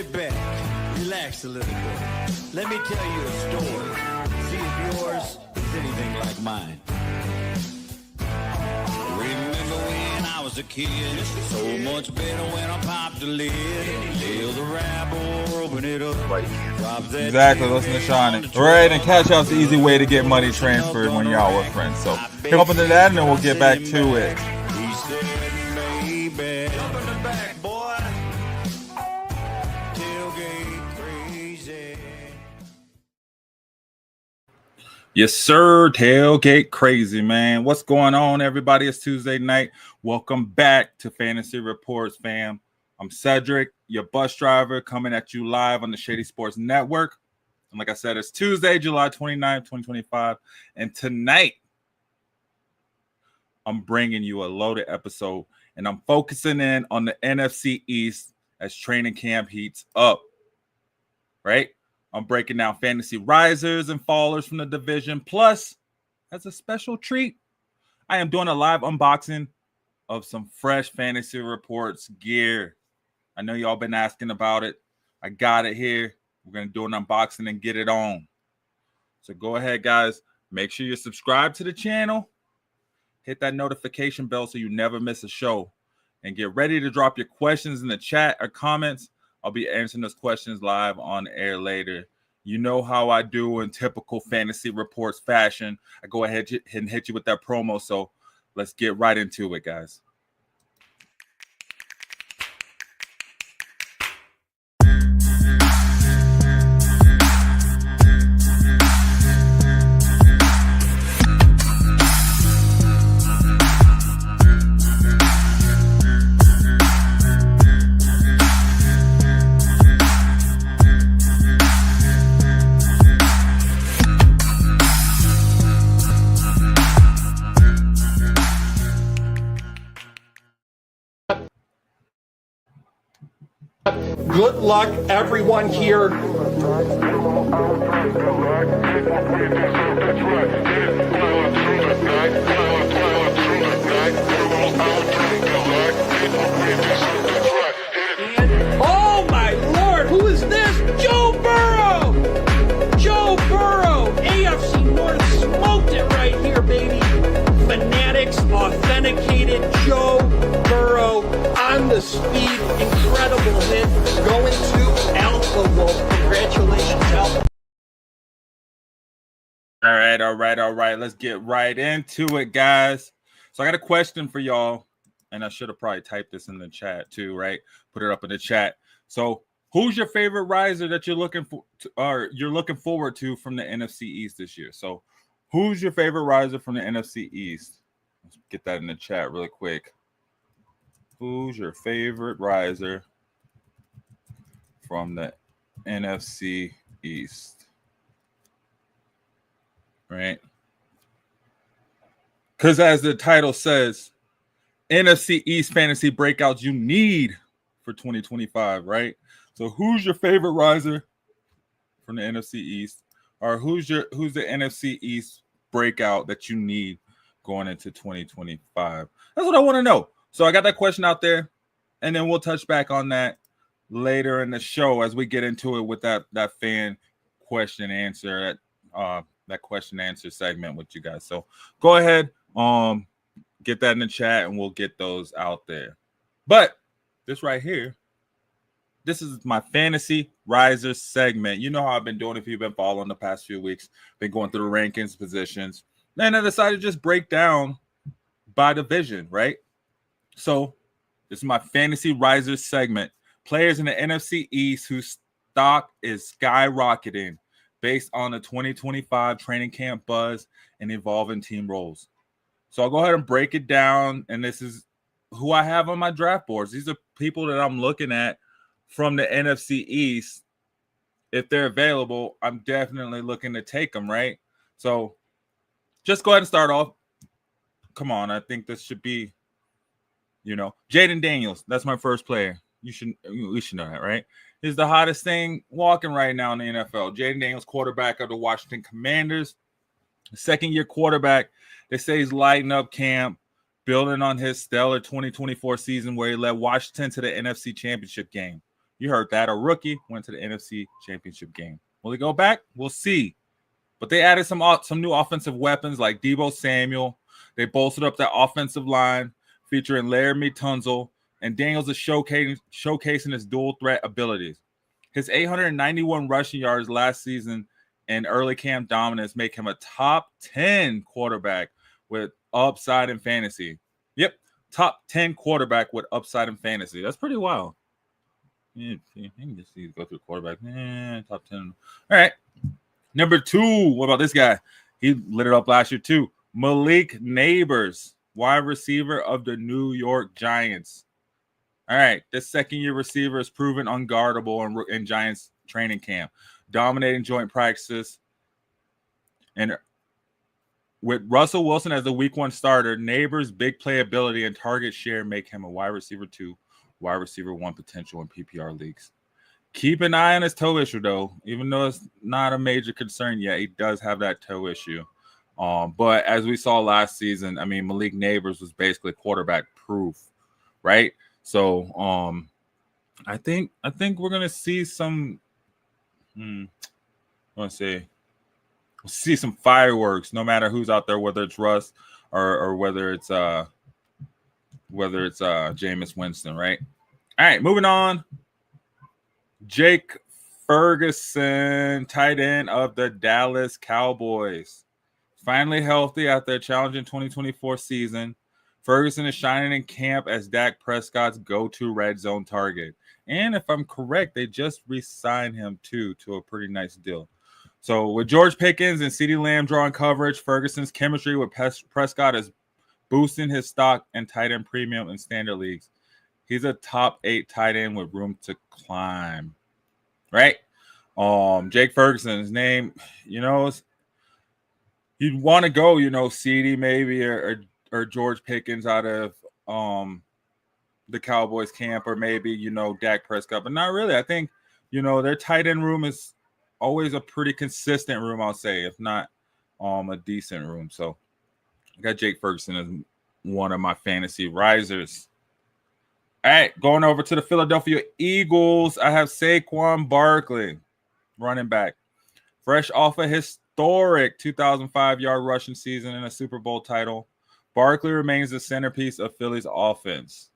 Sit back, relax a little bit. Let me tell you a story. See if yours is anything like mine. Remember when I was a kid? So much better when I popped the lid. Nail the wrap or open it up. Exactly, listen to Sean. Right, and Cash Out's the easy way to get money transferred when you're out with friends. So pick up into that and then we'll get back to it. He said, baby, jump in the back, boy. Tailgate crazy. Yes, sir. Tailgate crazy, man. What's going on, everybody? It's Tuesday night. Welcome back to Fantasy Reports, fam. I'm Cedric, your bus driver, coming at you live on the Shady Sports Network. And like I said, it's Tuesday, July 29th, 2025. And tonight, I'm bringing you a loaded episode, and I'm focusing in on the NFC East as training camp heats up, right? I'm breaking down fantasy risers and fallers from the division. Plus, as a special treat, I am doing a live unboxing of some fresh Fantasy Reports gear. I know y'all been asking about it. I got it here. We're going to do an unboxing and get it on. So go ahead, guys. Make sure you subscribe to the channel. Hit that notification bell so you never miss a show. And get ready to drop your questions in the chat or comments. I'll be answering those questions live on air later. You know how I do in typical Fantasy Reports fashion. I go ahead and hit you with that promo. So let's get right into it, guys. Good luck, everyone here. Oh my Lord, who is this? Joe Burrow! Joe Burrow! AFC North smoked it right here, baby. Fanatics, authenticated Joe Burrow on the speed, incredible hit, going to Alpha Wolf. Congratulations, Alpha. All right. Let's get right into it, guys. So I got a question for y'all, and I should have probably typed this in the chat too, right? Put it up in the chat. So who's your favorite riser that you're looking for, or you're looking forward to from the NFC East this year? So who's your favorite riser from the NFC East? Let's get that in the chat really quick. Who's your favorite riser from the NFC East? Right? Because as the title says, NFC East fantasy breakouts you need for 2025, right? So who's your favorite riser from the NFC East? Or who's the NFC East breakout that you need going into 2025? That's what I want to know. So I got that question out there, and then we'll touch back on that later in the show as we get into it with that fan question answer, that question answer segment with you guys. So go ahead, get that in the chat, and we'll get those out there. But this right here, this is my fantasy riser segment. You know how I've been doing if you've been following the past few weeks. Been going through the rankings, positions. Then I decided to just break down by division, right? So this is my fantasy riser segment. Players in the NFC East whose stock is skyrocketing based on the 2025 training camp buzz and evolving team roles. So I'll go ahead and break it down. And this is who I have on my draft boards. These are people that I'm looking at from the NFC East. If they're available, I'm definitely looking to take them, right? So just go ahead and start off. Come on, I think this should be, Jayden Daniels. That's my first player. We should know that, right? He's the hottest thing walking right now in the NFL. Jayden Daniels, quarterback of the Washington Commanders. Second-year quarterback. They say he's lighting up camp, building on his stellar 2024 season where he led Washington to the NFC Championship game. You heard that. A rookie went to the NFC Championship game. Will he go back? We'll see. But they added some new offensive weapons like Deebo Samuel. They bolstered up that offensive line featuring Laramie Tunzel, and Daniels is showcasing his dual threat abilities. His 891 rushing yards last season and early camp dominance make him a top 10 quarterback with upside in fantasy. Yep, top 10 quarterback with upside in fantasy. That's pretty wild. You can just go through quarterback. Top 10. All right. Number 2. What about this guy? He lit it up last year too. Malik Nabers, wide receiver of the New York Giants. All right. This second-year receiver is proven unguardable in Giants training camp, dominating joint practices. And with Russell Wilson as the week 1 starter, Nabers' big playability and target share make him a wide receiver 2, wide receiver 1 potential in PPR leagues. Keep an eye on his toe issue, though. Even though it's not a major concern yet, he does have that toe issue. But as we saw last season, I mean, Malik Nabers was basically quarterback proof, right? So I think we're gonna see some. I want to say, we'll see some fireworks, no matter who's out there, whether it's Russ or whether it's Jameis Winston, right? All right, moving on. Jake Ferguson, tight end of the Dallas Cowboys. Finally healthy after a challenging 2024 season. Ferguson is shining in camp as Dak Prescott's go-to red zone target. And if I'm correct, they just re-signed him to a pretty nice deal. So with George Pickens and CeeDee Lamb drawing coverage, Ferguson's chemistry with Prescott is boosting his stock and tight end premium in standard leagues. He's a top 8 tight end with room to climb, right? Jake Ferguson, his name, you'd want to go, CeeDee maybe or George Pickens out of the Cowboys camp, or maybe, Dak Prescott, but not really. I think, their tight end room is always a pretty consistent room, I'll say, if not a decent room. So I got Jake Ferguson as one of my fantasy risers. All right, going over to the Philadelphia Eagles, I have Saquon Barkley, running back. Fresh off a historic 2,005-yard rushing season and a Super Bowl title, Barkley remains the centerpiece of Philly's offense.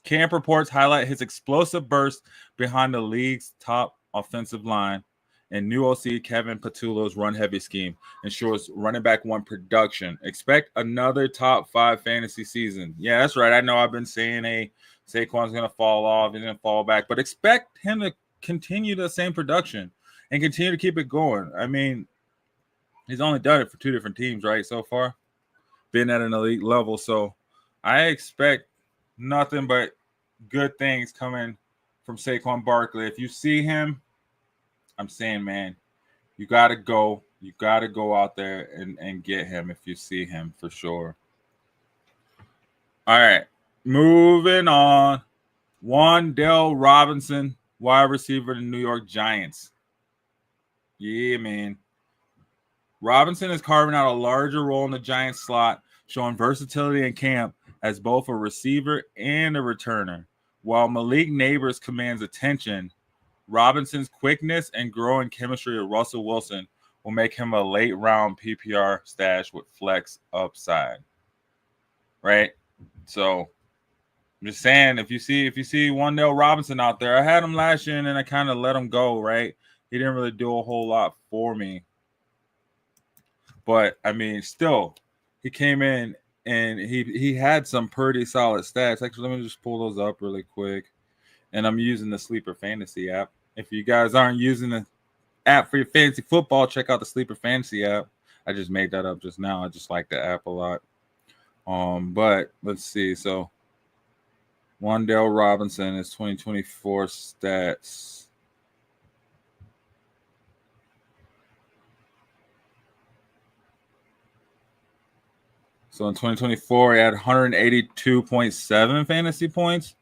Camp reports highlight his explosive burst behind the league's top offensive line, and new OC Kevin Patullo's run-heavy scheme ensures running back 1 production. Expect another top 5 fantasy season. Yeah, that's right. I know I've been saying, Saquon's going to fall off and then fall back, but expect him to continue the same production and continue to keep it going. I mean, he's only done it for 2 different teams, right, so far? Been at an elite level, so I expect nothing but good things coming from Saquon Barkley. If you see him, I'm saying, man, you got to go. You got to go out there and get him if you see him, for sure. All right, moving on. Wan'Dale Robinson, wide receiver to the New York Giants. Yeah, man. Robinson is carving out a larger role in the Giants slot, showing versatility in camp as both a receiver and a returner. While Malik Nabers commands attention, Robinson's quickness and growing chemistry with Russell Wilson will make him a late-round PPR stash with flex upside. Right? So, I'm just saying, if you see Wan'Dale Robinson out there, I had him last year and then I kind of let him go, right? He didn't really do a whole lot for me. But, I mean, still, he came in and he had some pretty solid stats. Actually, let me just pull those up really quick. And I'm using the Sleeper Fantasy app. If you guys aren't using the app for your fantasy football, check out the Sleeper Fantasy app. I just made that up just now. I just like the app a lot. But let's see. So Wan'Dale Robinson is 2024 stats. So in 2024, he had 182.7 fantasy points.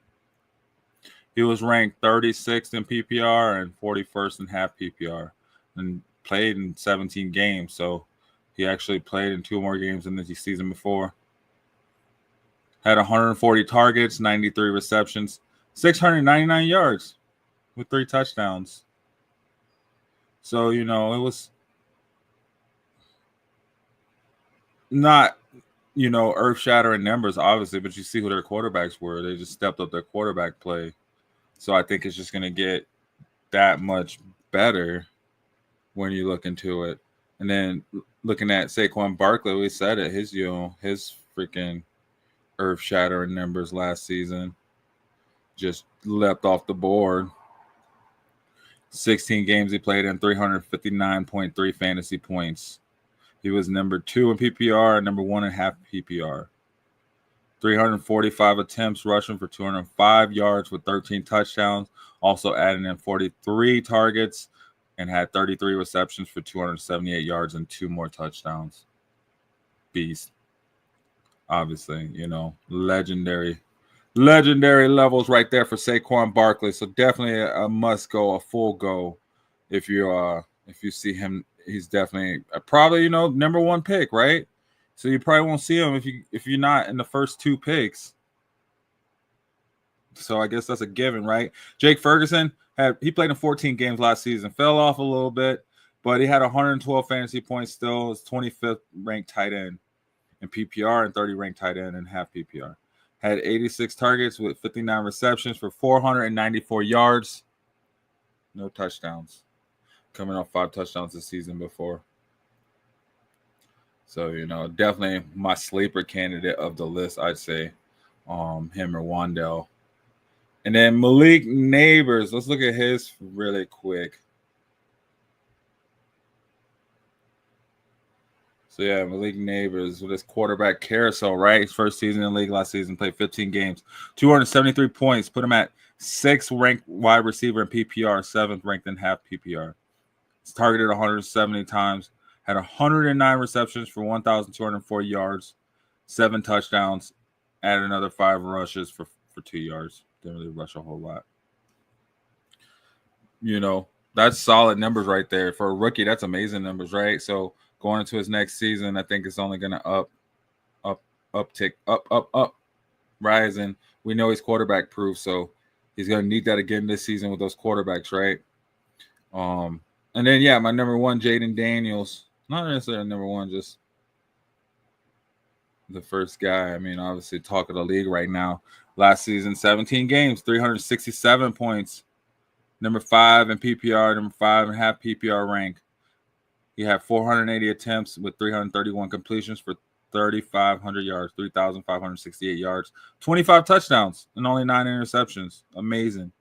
He was ranked 36th in PPR and 41st in half PPR and played in 17 games. So he actually played in 2 more games than the season before. Had 140 targets, 93 receptions, 699 yards with 3 touchdowns. So, it was not, earth-shattering numbers, obviously, but you see who their quarterbacks were. They just stepped up their quarterback play. So I think it's just going to get that much better when you look into it. And then looking at Saquon Barkley, we said it, his freaking earth-shattering numbers last season just leapt off the board. 16 games he played in, 359.3 fantasy points. He was number 2 in PPR and number 1 in half PPR. 345 attempts rushing for 205 yards with 13 touchdowns. Also adding in 43 targets and had 33 receptions for 278 yards and 2 more touchdowns. Beast. Obviously, legendary levels right there for Saquon Barkley. So definitely a must go, a full go. If you see him, he's definitely probably number 1 pick, right? So you probably won't see him if you're not in the first 2 picks. So I guess that's a given, right? Jake Ferguson he played in 14 games last season, fell off a little bit, but he had 112 fantasy points still. His 25th ranked tight end in PPR and 30 ranked tight end in half PPR. Had 86 targets with 59 receptions for 494 yards. No touchdowns. Coming off 5 touchdowns this season before. So, definitely my sleeper candidate of the list, I'd say. Him or Wan'Dale. And then Malik Nabers. Let's look at his really quick. So, yeah, Malik Nabers with his quarterback carousel, right? His first season in the league last season, played 15 games. 273 points, put him at 6th ranked wide receiver in PPR, 7th ranked in half PPR. He's targeted 170 times, had 109 receptions for 1,204 yards, 7 touchdowns, added another 5 rushes for 2 yards. Didn't really rush a whole lot. That's solid numbers right there. For a rookie, that's amazing numbers, right? So going into his next season, I think it's only going to up, rising. We know he's quarterback proof, so he's going to need that again this season with those quarterbacks, right? And then, yeah, my number 1, Jayden Daniels. Not necessarily number 1, just the first guy. I mean, obviously, talk of the league right now. Last season, 17 games, 367 points. Number 5 in PPR, number 5 in half PPR rank. He had 480 attempts with 331 completions for 3,500 yards, 3,568 yards, 25 touchdowns, and only 9 interceptions. Amazing.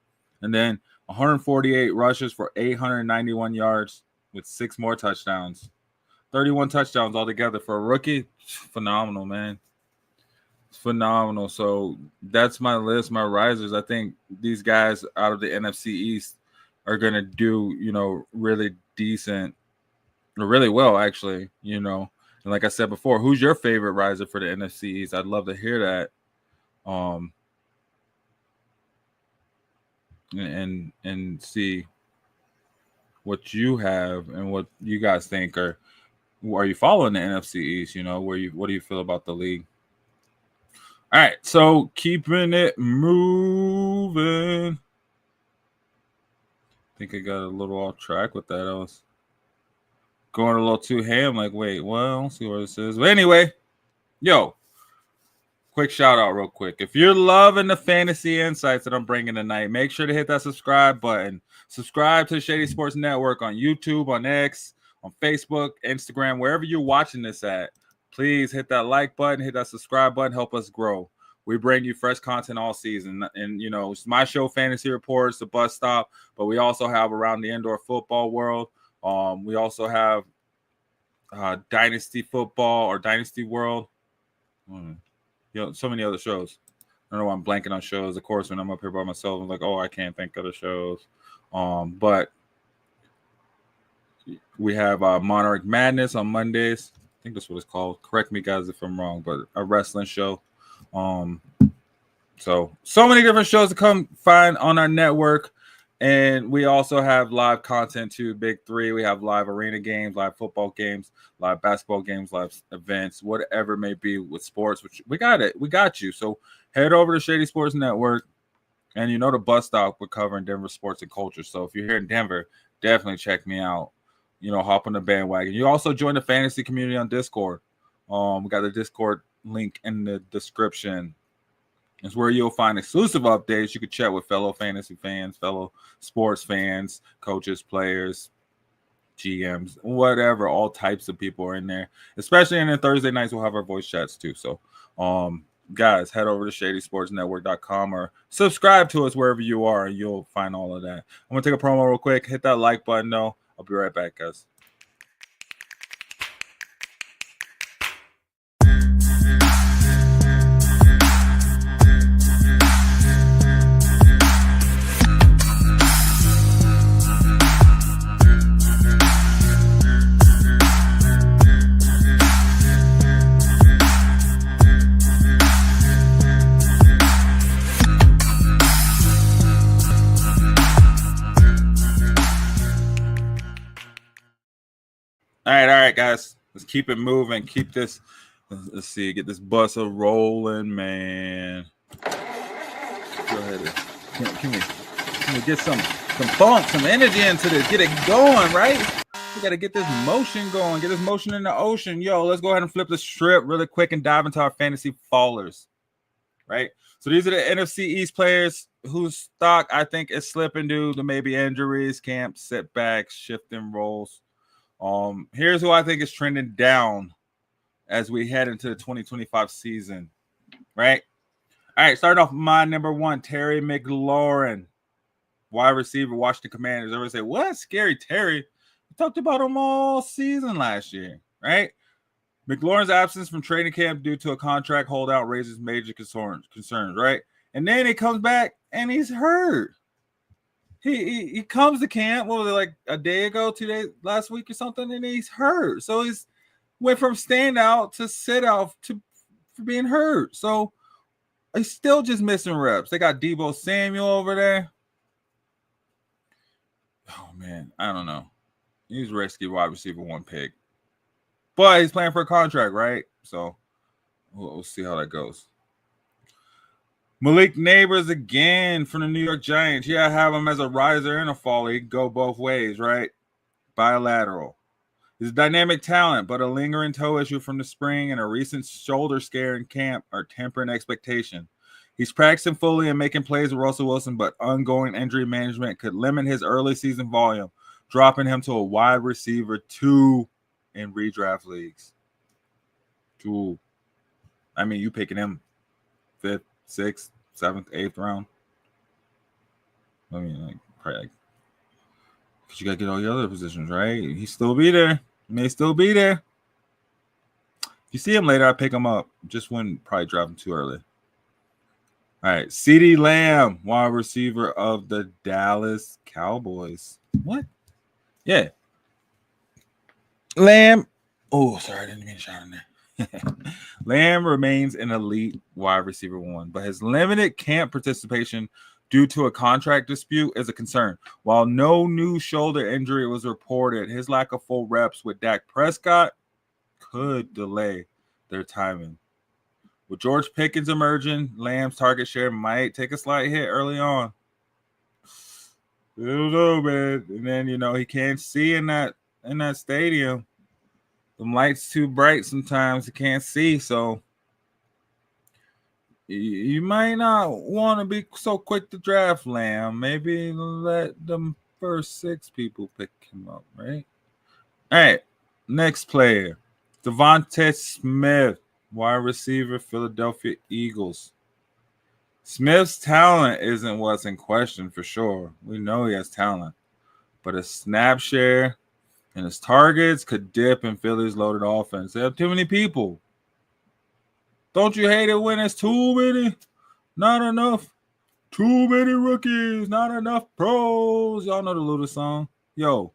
And then 148 rushes for 891 yards with 6 more touchdowns. 31 touchdowns altogether for a rookie. Phenomenal, man. It's phenomenal. So that's my list, my risers. I think these guys out of the NFC East are going to do, really decent, or really well, actually, And like I said before, who's your favorite riser for the NFC East? I'd love to hear that. And see what you have and what you guys think. Are you following the NFC East? What do you feel about the league? All right, so keeping it moving. I think I got a little off track with that. I was going a little too ham. Like, wait, well, let's see where this is. But anyway, quick shout out real quick. If you're loving the fantasy insights that I'm bringing tonight, make sure to hit that subscribe button. Subscribe to the Shady Sports Network on YouTube, on X, on Facebook, Instagram, wherever you're watching this at. Please hit that like button, hit that subscribe button, help us grow. We bring you fresh content all season. And, it's my show, Fantasy Reports, the Bus Stop, but we also have Around the Indoor Football World. We also have Dynasty Football or Dynasty World. So many other shows. I don't know why I'm blanking on shows. Of course, when I'm up here by myself, I'm like, oh, I can't think of the shows. But we have Monarch Madness on Mondays. I think that's what it's called. Correct me, guys, if I'm wrong, but a wrestling show. So many different shows to come find on our network. And we also have live content too, Big 3. We have live arena games, live football games, live basketball games, live events, whatever it may be with sports, which we got it. We got you. So head over to Shady Sports Network And you know the bus stop, we're covering Denver sports and culture. So if you're here in Denver, definitely check me out. You know, hop on the bandwagon. You also join the fantasy community on Discord. We got the Discord link in the description. It's where you'll find exclusive updates. You can chat with fellow fantasy fans, fellow sports fans, coaches, players, GMs, whatever. All types of people are in there. Especially in the Thursday nights, we'll have our voice chats too. So, guys, head over to ShadySportsNetwork.com or subscribe to us wherever you are, and you'll find all of that. I'm going to take a promo real quick. Hit that like button, though. I'll be right back, guys. All right, guys. Let's keep it moving. Keep this. Let's see. Get this bus rolling, man. Go ahead. Can we get some funk, some energy into this? Get it going, right? We got to get this motion going. Get this motion in the ocean. Yo, let's go ahead and flip the strip really quick and dive into our fantasy fallers, right? So these are the NFC East players whose stock I think is slipping due to maybe injuries, camp setbacks, shifting roles. Here's who I think is trending down as we head into the 2025 season, right? All right, starting off my number one, Terry McLaurin, wide receiver, Washington Commanders. Everyone say, what? Scary Terry. We talked about him all season last year, right? McLaurin's absence from training camp due to a contract holdout raises major concerns, right? And then he comes back and he's hurt. He comes to camp, what was it, like a day ago, 2 days, last week or something, and he's hurt. So he's went from standout to sit out for being hurt. So he's still just missing reps. They got Deebo Samuel over there. Oh, man, I don't know. He's risky wide receiver one pick. But he's playing for a contract, right? So we'll see how that goes. Malik Nabers again from the New York Giants. Yeah, I have him as a riser and a faller. He can go both ways, right? Bilateral. He's a dynamic talent, but a lingering toe issue from the spring and a recent shoulder scare in camp are tempering expectation. He's practicing fully and making plays with Russell Wilson, but ongoing injury management could limit his early season volume, dropping him to a wide receiver 2 in redraft leagues. 2. I mean, you picking him 5th, 6th, 7th, 8th round. I mean, like, probably like, because you got to get all the other positions, right? He still be there. He may still be there. If you see him later, I pick him up. Just wouldn't probably drop him too early. All right. CeeDee Lamb, wide receiver of the Dallas Cowboys. What? Yeah. Lamb. Oh, sorry. I didn't mean to shout in there. Lamb remains an elite wide receiver 1, but his limited camp participation due to a contract dispute is a concern. While no new shoulder injury was reported, his lack of full reps with Dak Prescott could delay their timing. With George Pickens emerging, Lamb's target share might take a slight hit early on. I don't know, man. And then, you know, he can't see in that stadium. The light's too bright sometimes. You can't see, so you might not want to be so quick to draft Lamb. Maybe let the first 6 people pick him up, right? All right, next player, DeVonta Smith, wide receiver, Philadelphia Eagles. Smith's talent isn't what's in question for sure. We know he has talent, but his snap share and his targets could dip in Philly's loaded offense. They have too many people. Don't you hate it when it's too many? Not enough. Too many rookies. Not enough pros. Y'all know the Luda song. Yo,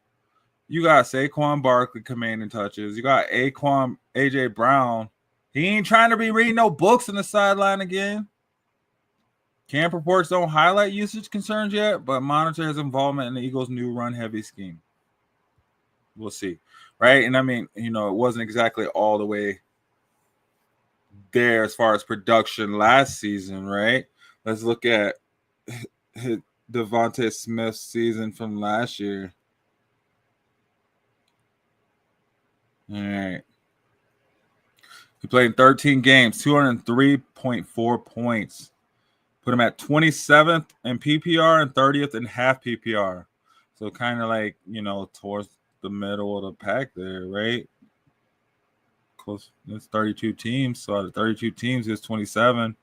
you got Saquon Barkley commanding touches. You got AJ Brown. He ain't trying to be reading no books in the sideline again. Camp reports don't highlight usage concerns yet, but monitor his involvement in the Eagles' new run-heavy scheme. We'll see, right? And I mean, you know, it wasn't exactly all the way there as far as production last season, right? Let's look at hit DeVonta Smith's season from last year. All right. He played in 13 games, 203.4 points. Put him at 27th in PPR and 30th in half PPR. So kind of like, towards the middle of the pack there, right? Close. It's 32 teams. So out of 32 teams, it's 27.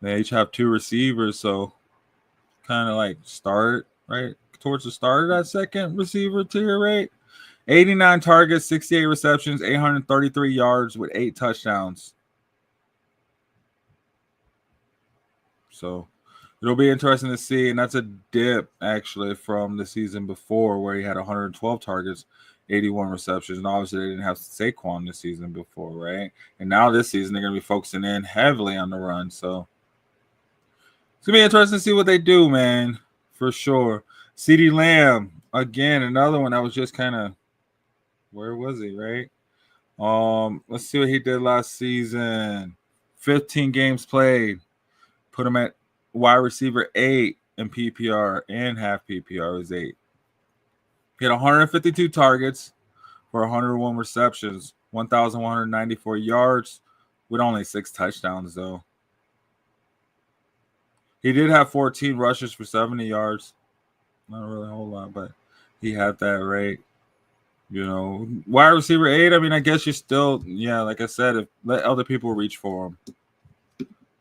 They each have 2 receivers. So kind of like start, right? Towards the start of that second receiver tier, right? 89 targets, 68 receptions, 833 yards with 8 touchdowns. So it'll be interesting to see. And that's a dip, actually, from the season before where he had 112 targets, 81 receptions. And obviously, they didn't have Saquon this season before, right? And now this season, they're going to be focusing in heavily on the run. So it's going to be interesting to see what they do, man, for sure. CeeDee Lamb, again, another one that was just kind of, where was he, right? Let's see what he did last season. 15 games played. Put him at wide receiver 8 in PPR and half PPR was 8. He had 152 targets for 101 receptions, 1,194 yards with only 6 touchdowns, though. He did have 14 rushes for 70 yards. Not really a whole lot, but he had that rate. Wide receiver 8, I mean, I guess you're still, like I said, let other people reach for him.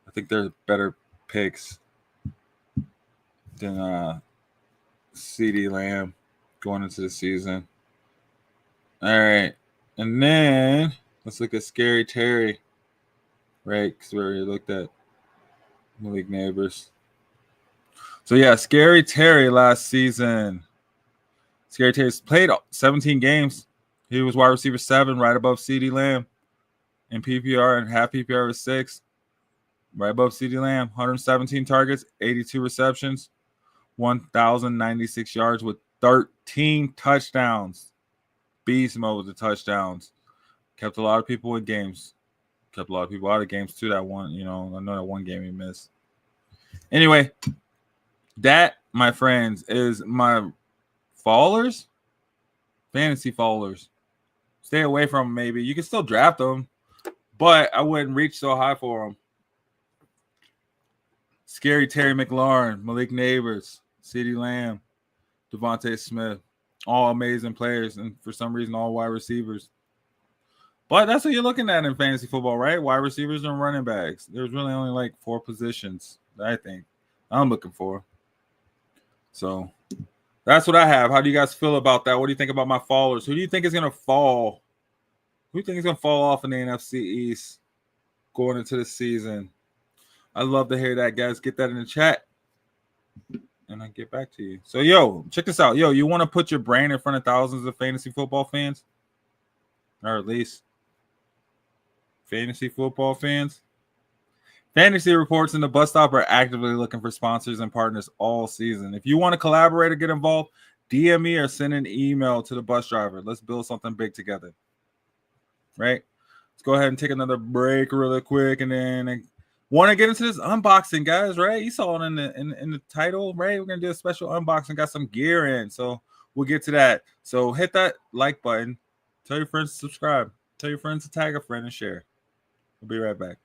I think they're better picks than CeeDee Lamb going into the season. All right. And then let's look at Scary Terry, right? Because we already looked at Malik Nabers. So, Scary Terry last season. Scary Terry's played 17 games. He was wide receiver 7, right above CeeDee Lamb. In PPR and half PPR was 6. Right above CeeDee Lamb. 117 targets, 82 receptions, 1,096 yards with 13 touchdowns. Beast mode with the touchdowns. Kept a lot of people in games. Kept a lot of people out of games too. That one, I know that one game he missed. Anyway, that, my friends, is my fallers, fantasy fallers. Stay away from them, maybe. You can still draft them, but I wouldn't reach so high for them. Scary Terry McLaurin, Malik Nabers, CeeDee Lamb, DeVonta Smith. All amazing players, and for some reason, all wide receivers. But that's what you're looking at in fantasy football, right? Wide receivers and running backs. There's really only like 4 positions that I think I'm looking for. So that's what I have. How do you guys feel about that? What do you think about my fallers? Who do you think is going to fall? Who do you think is going to fall off in the NFC East going into the season? I'd love to hear that, guys. Get that in the chat, and I'll get back to you. So, check this out. You want to put your brain in front of thousands of fantasy football fans? Or at least fantasy football fans? Fantasy Reports and the Bus Stop are actively looking for sponsors and partners all season. If you want to collaborate or get involved, DM me or send an email to the bus driver. Let's build something big together. Right? Let's go ahead and take another break really quick, and then want to get into this unboxing, guys, right? You saw it in the title, right? We're going to do a special unboxing, got some gear in, so we'll get to that. So hit that like button. Tell your friends to subscribe. Tell your friends to tag a friend and share. We'll be right back.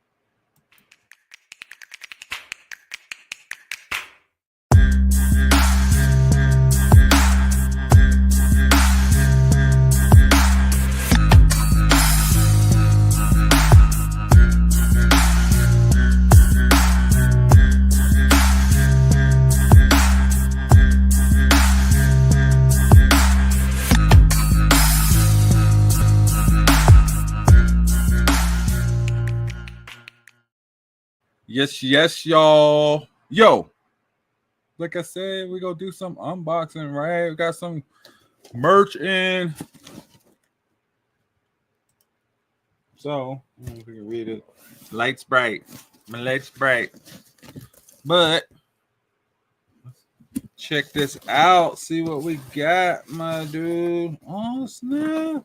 Yes, y'all. Like I said, we gonna do some unboxing, right? We got some merch in. So, I don't know if we can read it. Light's bright. My light's bright. But check this out. See what we got, my dude. Oh, snap.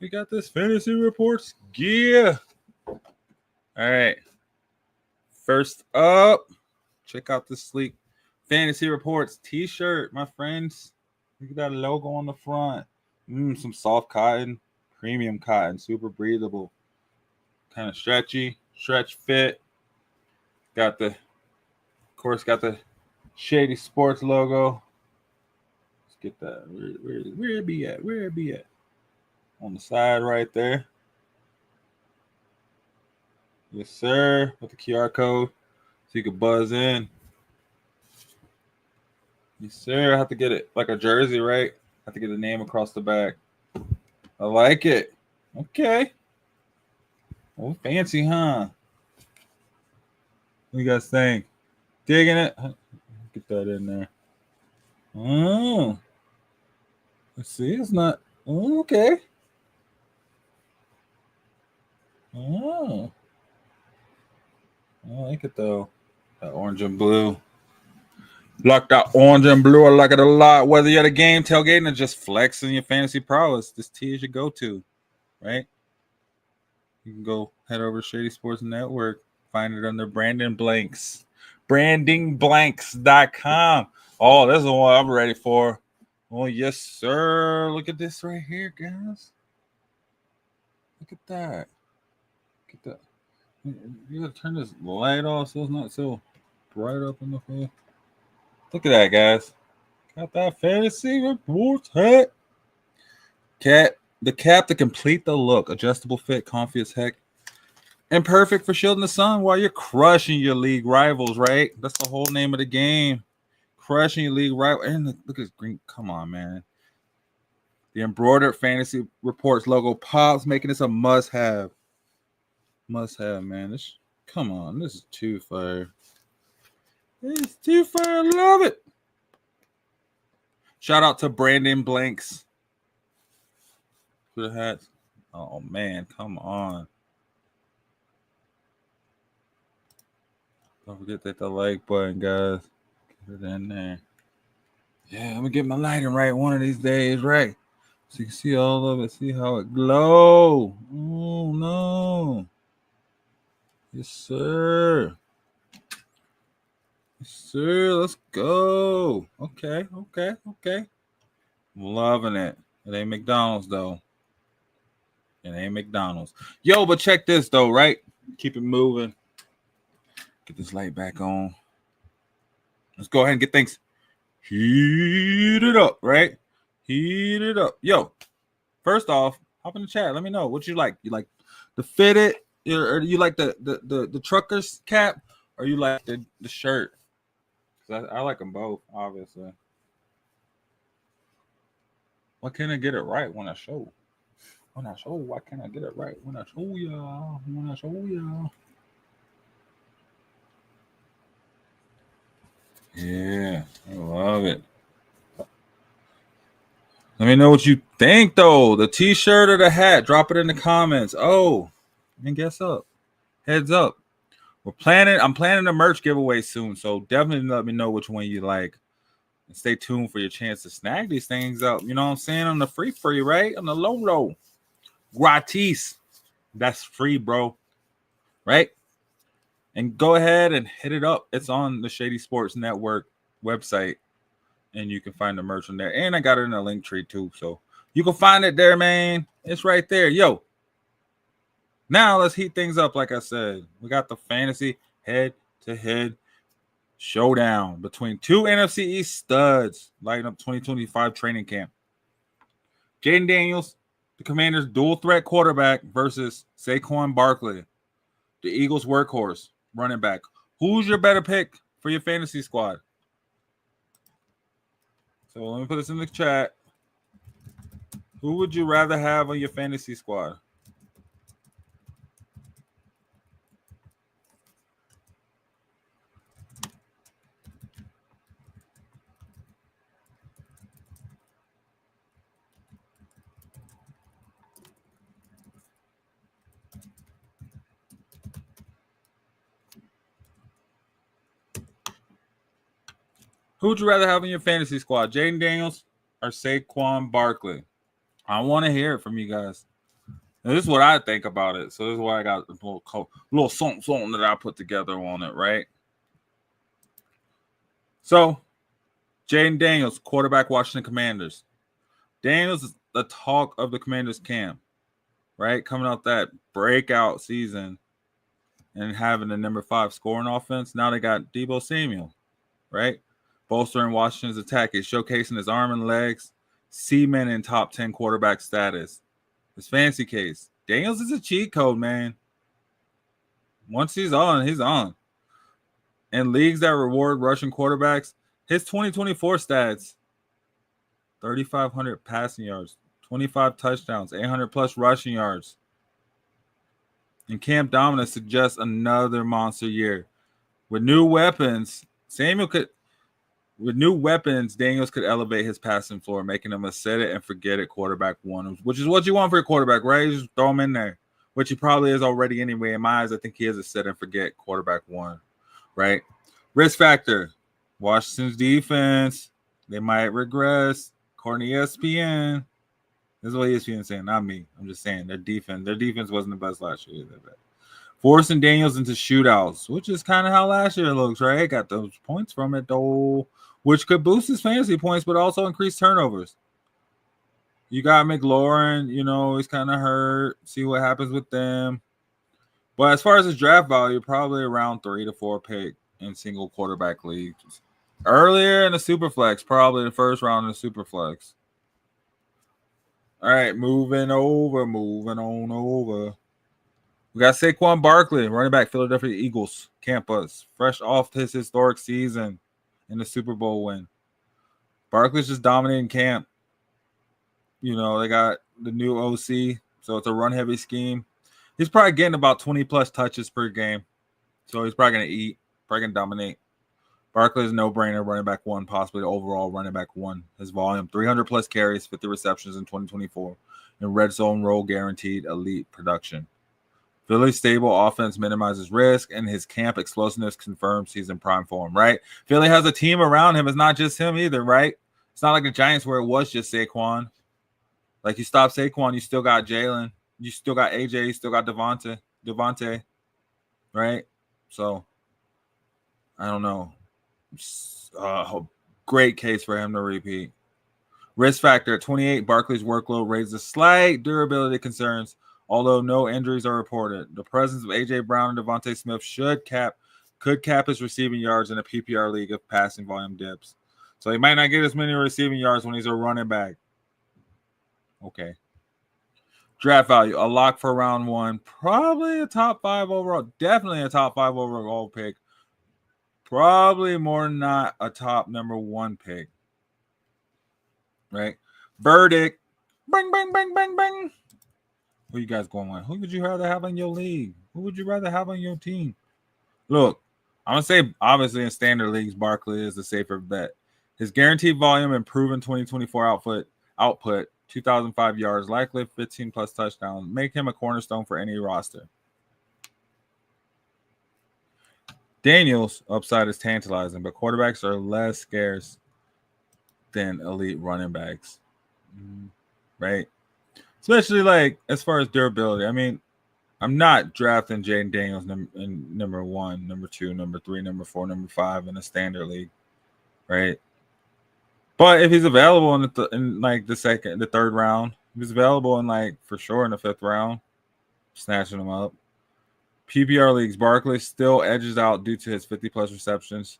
We got this Fantasy Reports gear. All right. First up, Check out this sleek Fantasy Reports t-shirt, my friends. Look at that logo on the front. Some soft cotton, premium cotton, super breathable, kind of stretchy, stretch fit. Got the Shady Sports logo. Let's get that. Where it be at? Where it be at? On the side right there. Yes, sir. With the QR code so you can buzz in. Yes, sir. I have to get it like a jersey, right? I have to get the name across the back. I like it. Okay. Oh, fancy, huh? What do you guys think? Digging it? Get that in there. Oh. Let's see. It's not. Oh, okay. Oh. I like it, though. That orange and blue. Like that orange and blue. I like it a lot. Whether you're at a game, tailgating, or just flexing your fantasy prowess, this tee is your go-to, right? You can go head over to Shady Sports Network. Find it under Brandon Blanks. BrandingBlanks.com. Oh, this is the one I'm ready for. Oh, yes, sir. Look at this right here, guys. Look at that. Look at that. You gotta turn this light off so it's not so bright up in the face. Look at that, guys. Got that Fantasy Reports hat. The cap to complete the look. Adjustable fit, comfy as heck. And perfect for shielding the sun while you're crushing your league rivals, right? That's the whole name of the game. Crushing your league rival. And look at this green. Come on, man. The embroidered Fantasy Reports logo pops, making this a must-have. Must-have, man. Come on. This is too fire. It's too fire. I love it. Shout out to Brandon Blanks for the hats. Oh, man. Come on. Don't forget that the like button, guys. Get it in there. Yeah, I'm going to get my lighting right one of these days, right? So you can see all of it. See how it glow. Oh, no. Yes, sir. Yes, sir. Let's go. Okay. Loving it. It ain't McDonald's, though. It ain't McDonald's. Yo, but check this, though, right? Keep it moving. Get this light back on. Let's go ahead and get things heated up, right? Heat it up. Yo, first off, hop in the chat. Let me know what you like. You like the fitted, or you like the trucker's cap, or you like the shirt? Because I like them both, obviously. Why can't I get it right when I show? Why can't I get it right when I show y'all? Yeah, I love it. Let me know what you think, though. The t-shirt or the hat, drop it in the comments. Oh, and guess up. Heads up. I'm planning a merch giveaway soon, so definitely let me know which one you like. And stay tuned for your chance to snag these things up. You know what I'm saying? On the free, right? On the low. Gratis. That's free, bro. Right? And go ahead and hit it up. It's on the Shady Sports Network website. And you can find the merch on there. And I got it in a link tree, too. So you can find it there, man. It's right there. Yo. Now let's heat things up, like I said. We got the fantasy head-to-head showdown between two NFC East studs lighting up 2025 training camp. Jayden Daniels, the Commanders' dual-threat quarterback, versus Saquon Barkley, the Eagles' workhorse running back. Who's your better pick for your fantasy squad? So let me put this in the chat. Who would you rather have on your fantasy squad? Who would you rather have in your fantasy squad? Jayden Daniels or Saquon Barkley? I want to hear it from you guys. And this is what I think about it. So this is why I got a little something that I put together on it, right? So, Jayden Daniels, quarterback, Washington Commanders. Daniels is the talk of the Commanders camp, right? Coming out that breakout season and having the number 5 scoring offense. Now they got Deebo Samuel, right? Bolstering Washington's attack. He's showcasing his arm and legs, cementing top 10 quarterback status. His fancy case. Daniels is a cheat code, man. Once he's on, he's on. In leagues that reward rushing quarterbacks, his 2024 stats, 3,500 passing yards, 25 touchdowns, 800 plus rushing yards. And camp dominance suggests another monster year. With new weapons, Daniels could elevate his passing floor, making him a set it and forget it quarterback one, which is what you want for your quarterback, right? You just throw him in there, which he probably is already anyway. In my eyes, I think he is a set and forget quarterback one, right? Risk factor, Washington's defense, they might regress. According to ESPN, this is what ESPN is saying, not me. I'm just saying their defense wasn't the best last year. Forcing Daniels into shootouts, which is kind of how last year looks, right? Got those points from it, though, which could boost his fantasy points, but also increase turnovers. You got McLaurin, he's kind of hurt. See what happens with them. But as far as his draft value, probably around 3 to 4 pick in single quarterback leagues. Earlier in the Superflex, probably the first round in the Superflex. All right, moving on over. We got Saquon Barkley, running back, Philadelphia Eagles, campus, fresh off his historic season in the Super Bowl win. Barkley's just dominating camp. They got the new OC, so it's a run-heavy scheme. He's probably getting about 20-plus touches per game, so he's probably going to eat, probably going to dominate. Barkley is a no-brainer, running back one, possibly overall running back one. His volume, 300-plus carries, 50 receptions in 2024, and red zone role guaranteed elite production. Philly's stable offense minimizes risk, and his camp explosiveness confirms he's in prime form, right? Philly has a team around him. It's not just him either, right? It's not like the Giants where it was just Saquon. Like, you stop Saquon, you still got Jayden. You still got AJ. You still got DeVonta, right? So, I don't know. Great case for him to repeat. Risk factor, 28, Barkley's workload raises slight durability concerns, although no injuries are reported. The presence of A.J. Brown and DeVonta Smith could cap his receiving yards in a PPR league if passing volume dips. So he might not get as many receiving yards when he's a running back. Okay. Draft value, a lock for round one. Probably a top 5 overall. Definitely a top 5 overall pick. Probably more than not a top number 1 pick. Right? Verdict. Bang, bang, bang, bang, bang. Who you guys going with? Who would you rather have on your league? Who would you rather have on your team? Look, I'm going to say, obviously, in standard leagues, Barkley is the safer bet. His guaranteed volume and proven 2024 output, 2,005 yards, likely 15-plus touchdowns, make him a cornerstone for any roster. Daniels' upside is tantalizing, but quarterbacks are less scarce than elite running backs, right? Especially, like, as far as durability. I mean, I'm not drafting Jayden Daniels in number 1, number 2, number 3, number 4, number 5 in a standard league, right? But if he's available in the third round, if he's available for sure in the 5th round, snatching him up. PPR leagues, Barkley still edges out due to his 50-plus receptions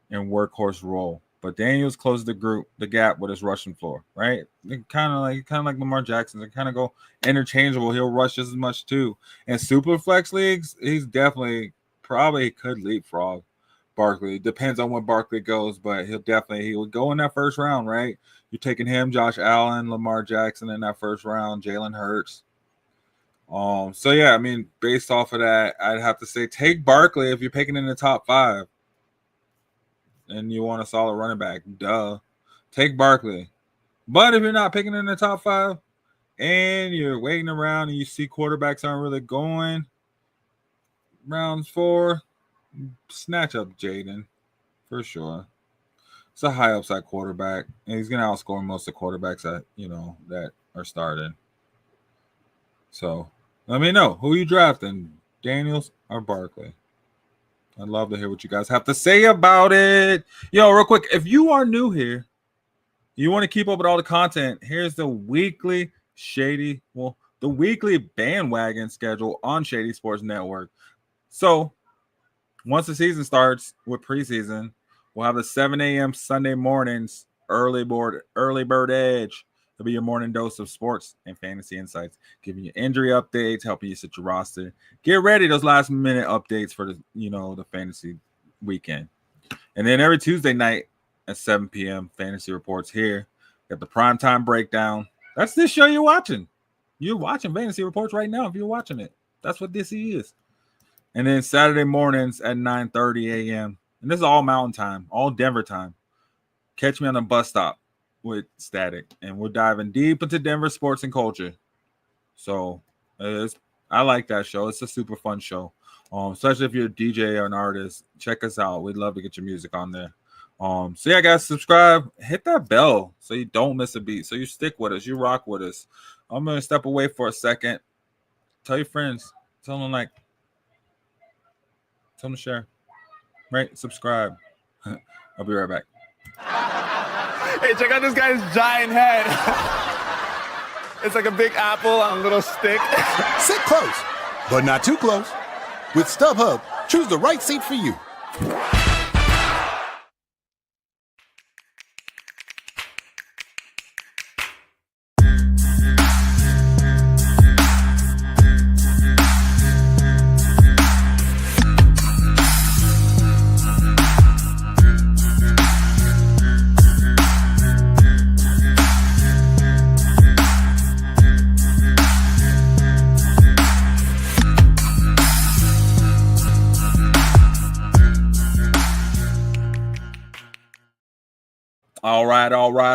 and workhorse role. But Daniels closed the gap with his rushing floor, right? Kind of like Lamar Jackson. They kind of go interchangeable. He'll rush just as much too. In Superflex leagues, he's definitely probably could leapfrog Barkley. Depends on when Barkley goes, but he would go in that first round, right? You're taking him, Josh Allen, Lamar Jackson in that first round, Jalen Hurts. So yeah, I mean, based off of that, I'd have to say take Barkley if you're picking in the top 5. And you want a solid running back, take Barkley. But if you're not picking in the top 5 and you're waiting around and you see quarterbacks aren't really going, rounds 4, snatch up Jayden for sure. It's a high upside quarterback, and he's going to outscore most of the quarterbacks that are starting. So let me know who you drafting, Daniels or Barkley. I'd love to hear what you guys have to say about it. Yo, real quick, if you are new here, you want to keep up with all the content, here's the weekly the weekly bandwagon schedule on Shady Sports Network. So once the season starts with preseason, we'll have the 7 a.m. Sunday mornings early bird edge. It'll be your morning dose of sports and fantasy insights, giving you injury updates, helping you set your roster. Get ready, those last minute updates for the fantasy weekend. And then every Tuesday night at 7 p.m. fantasy reports here. Got the primetime breakdown. That's this show you're watching. You're watching fantasy reports right now if you're watching it. That's what this is. And then Saturday mornings at 9:30 a.m. And this is all Mountain Time, all Denver time. Catch me on the bus stop with Static, and we're diving deep into Denver sports and culture. So I like that show. It's a super fun show, especially if you're a DJ or an artist. Check us out. We'd love to get your music on there. So yeah, guys, subscribe, hit that bell so you don't miss a beat, so you stick with us, you rock with us. I'm gonna step away for a second. Tell your friends, tell them to share, right? Subscribe. I'll be right back. Hey, check out this guy's giant head. It's like a big apple on a little stick. Sit close, but not too close. With StubHub, choose the right seat for you.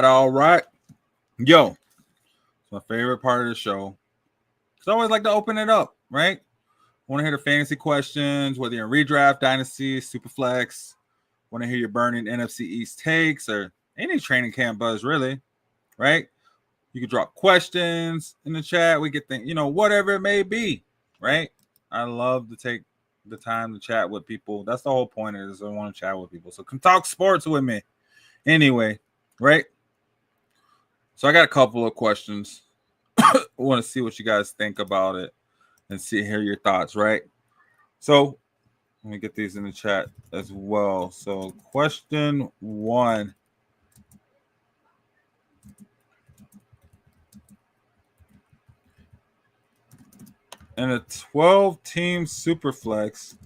All right. Yo, it's my favorite part of the show. I always like to open it up, right? Want to hear the fantasy questions, whether you're in redraft, Dynasty, Superflex. Want to hear your burning NFC East takes or any training camp buzz, really, right? You can drop questions in the chat. We get whatever it may be, right? I love to take the time to chat with people. That's the whole point is I want to chat with people. So come talk sports with me. Anyway, right? So I got a couple of questions. I want to see what you guys think about it and hear your thoughts, right? So let me get these in the chat as well. So question 1. In a 12-team Superflex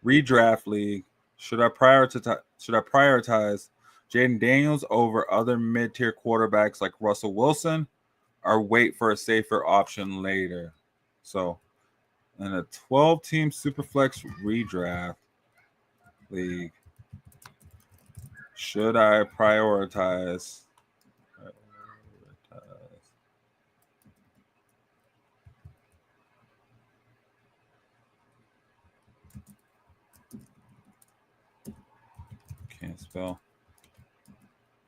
redraft league, should I prioritize Jayden Daniels over other mid-tier quarterbacks like Russell Wilson, or wait for a safer option later? So, in a 12-team Superflex redraft league, should I prioritize? Can't spell.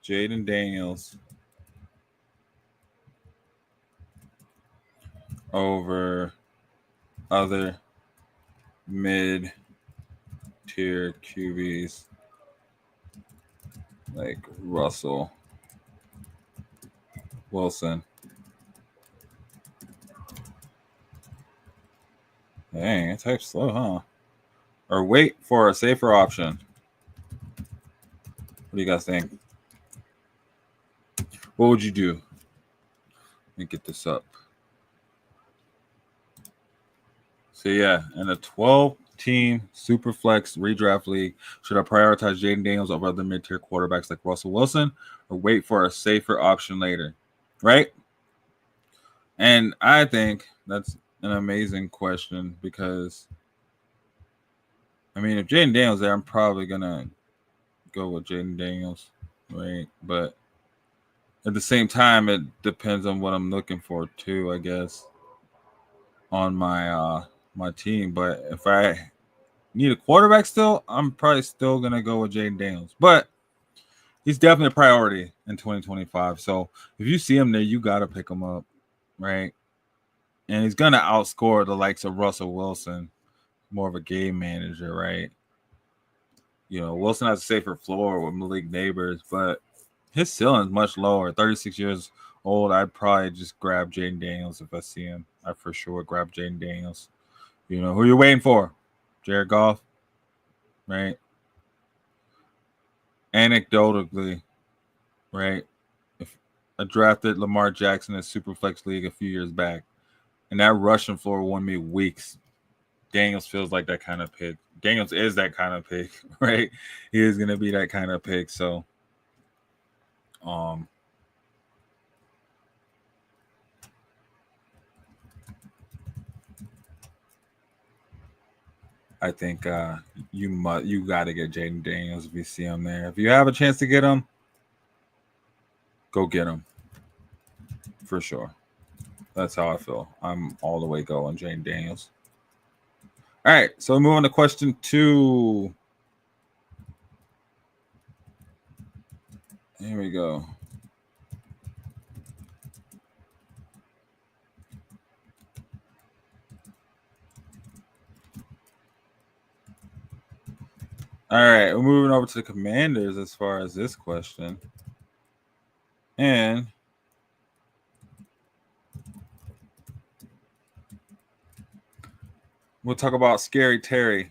Jayden Daniels over other mid-tier QBs like Russell Wilson. Dang, it types slow, huh? Or wait for a safer option. What do you guys think? What would you do? Let me get this up. So yeah, in a 12-team Superflex redraft league, should I prioritize Jayden Daniels over other mid-tier quarterbacks like Russell Wilson, or wait for a safer option later? Right? And I think that's an amazing question because, I mean, if Jayden Daniels there, I'm probably gonna go with Jayden Daniels, right? But at the same time, it depends on what I'm looking for too, I guess, on my my team. But if I need a quarterback still, I'm probably still gonna go with Jayden Daniels. But he's definitely a priority in 2025. So if you see him there, you gotta pick him up, right? And he's gonna outscore the likes of Russell Wilson. more of a game manager, right? You know, Wilson has a safer floor with Malik Nabers, but his ceiling is much lower. 36 years old, I'd probably just grab Jayden Daniels if I see him. I for sure grab Jayden Daniels. You know, who you waiting for? Jared Goff, right? Anecdotally, right? If I drafted Lamar Jackson in Superflex League a few years back, and that rushing floor won me weeks. Daniels feels like that kind of pick. Daniels is that kind of pick, right? He is going to be that kind of pick. So, I think you got to get Jayden Daniels if you see him there. If you have a chance to get him, go get him for sure. That's how I feel. I'm all the way going Jayden Daniels. All right, so we move on to question 2. Here we go. All right, we're moving over to the Commanders as far as this question. And we'll talk about Scary Terry,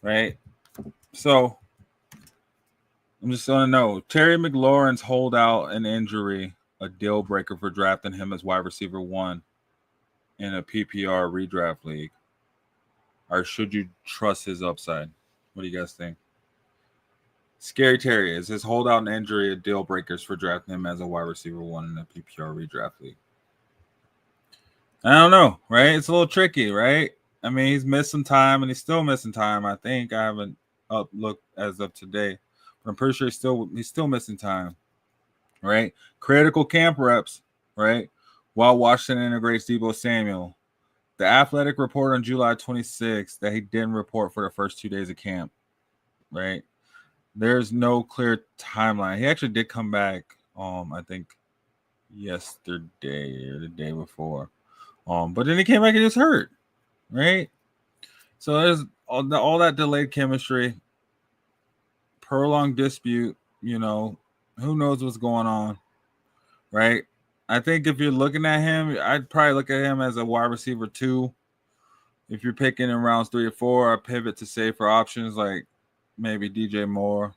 right? So I'm just going to know, Terry McLaurin's holdout and injury a deal breaker for drafting him as wide receiver 1 in a PPR redraft league? Or should you trust his upside? What do you guys think? Scary Terry, is his holdout and injury a deal breakers for drafting him as a wide receiver 1 in a PPR redraft league? I don't know, right? It's a little tricky, right? I mean, he's missed some time, and he's still missing time. I think I haven't looked as of today, but I'm pretty sure he's still missing time, right? Critical camp reps, right? While Washington integrates Deebo Samuel. The Athletic reported on July 26th that he didn't report for the first 2 days of camp, right? There's no clear timeline. He actually did come back, I think, yesterday or the day before. But then he came back and just hurt, right? So there's all that delayed chemistry, prolonged dispute, you know, who knows what's going on, right? I think if you're looking at him, I'd probably look at him as a wide receiver 2. If you're picking in rounds 3 or 4, I pivot to safer options like maybe DJ Moore,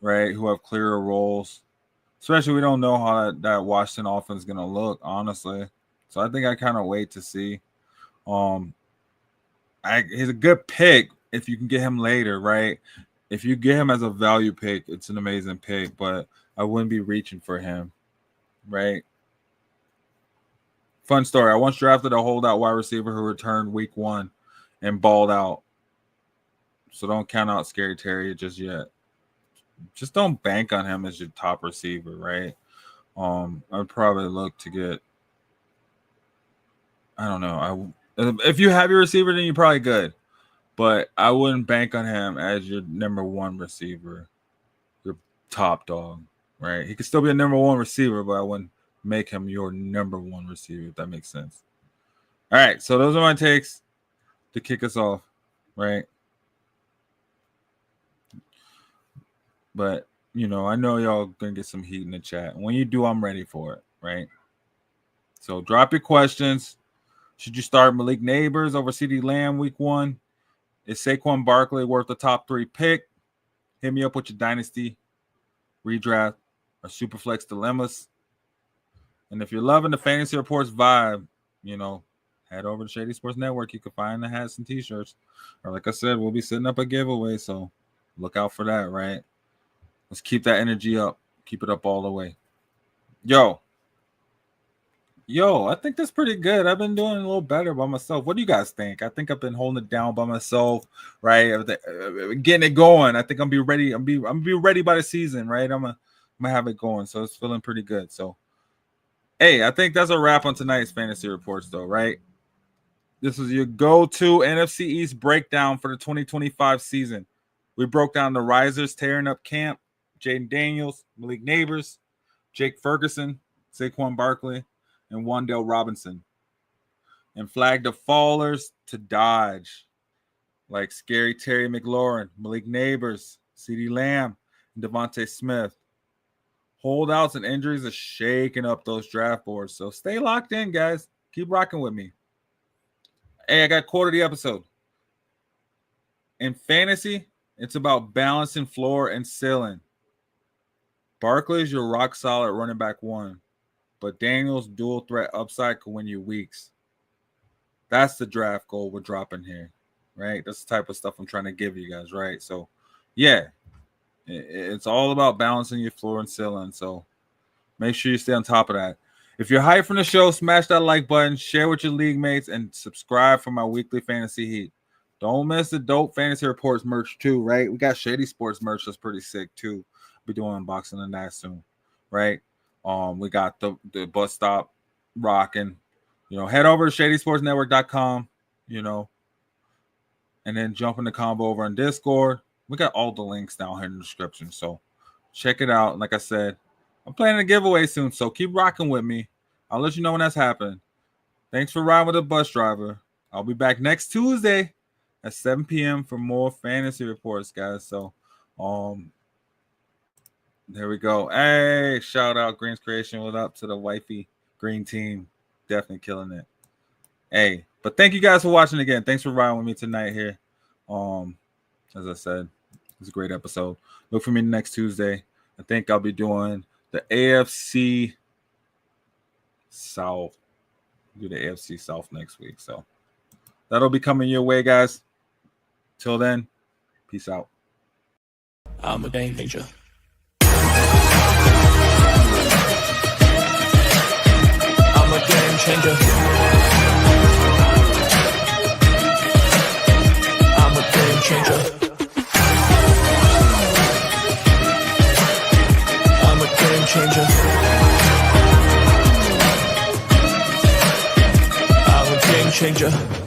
right, who have clearer roles. Especially we don't know how that Washington offense is going to look, honestly. So I think I kind of wait to see. He's a good pick if you can get him later, right? If you get him as a value pick, it's an amazing pick, but I wouldn't be reaching for him, right? Fun story. I once drafted a holdout wide receiver who returned week 1 and balled out. So don't count out Scary Terry just yet. Just don't bank on him as your top receiver, right? I'd probably look to get, I don't know. If you have your receiver, then you're probably good. But I wouldn't bank on him as your number 1 receiver, your top dog, right? He could still be a number 1 receiver, but I wouldn't make him your number 1 receiver, if that makes sense. All right, so those are my takes to kick us off, right? But, you know, I know y'all going to get some heat in the chat. When you do, I'm ready for it, right? So drop your questions. Should you start Malik Nabers over CeeDee Lamb week 1? Is Saquon Barkley worth the top 3 pick? Hit me up with your Dynasty, redraft, or Superflex dilemmas. And if you're loving the Fantasy Reports vibe, you know, head over to Shady Sports Network. You can find the hats and T-shirts. Or like I said, we'll be setting up a giveaway, so look out for that, right? Let's keep that energy up. Keep it up all the way. Yo, I think that's pretty good. I've been doing a little better by myself. What do you guys think? I think I've been holding it down by myself, right? Getting it going. I think I'm be ready. I'm be ready by the season, right? I'm gonna have it going. So it's feeling pretty good. So, hey, I think that's a wrap on tonight's Fantasy Reports, though, right? This is your go-to NFC East breakdown for the 2025 season. We broke down the risers tearing up camp: Jayden Daniels, Malik Nabers, Jake Ferguson, Saquon Barkley, and Wan'Dale Robinson. and flag the fallers to dodge, like Scary Terry McLaurin, Malik Nabers, CeeDee Lamb, and DeVonta Smith. Holdouts and injuries are shaking up those draft boards, so stay locked in, guys. Keep rocking with me. Hey, I got quote of the episode. In fantasy, it's about balancing floor and ceiling. Barkley is your rock-solid running back one, but Daniel's dual threat upside can win you weeks. That's the draft goal we're dropping here, right? That's the type of stuff I'm trying to give you guys, right? So, yeah, it's all about balancing your floor and ceiling. So make sure you stay on top of that. If you're hyped from the show, smash that like button, share with your league mates, and subscribe for my weekly fantasy heat. Don't miss the dope fantasy reports merch too, right? We got Shady Sports merch that's pretty sick too. Be doing unboxing of that soon, right? We got the bus stop rocking. Head over to shadysportsnetwork.com, and then jump in the combo over on Discord. We got all the links down here in the description, so check it out. Like I said, I'm planning a giveaway soon, so keep rocking with me. I'll let you know when that's happening. Thanks for riding with the bus driver. I'll be back next Tuesday at 7 p.m. for more fantasy reports, guys. So, there we go. Hey, shout out Green's Creation. What up to the wifey green team? Definitely killing it. Hey, but thank you guys for watching again. Thanks for riding with me tonight here. As I said, it's a great episode. Look for me next Tuesday. I think I'll be doing the AFC South. Do the AFC South next week. So that'll be coming your way, guys. Till then, peace out. I'm a game changer. I'm a game changer. I'm a game changer. I'm a game changer. I'm a game changer.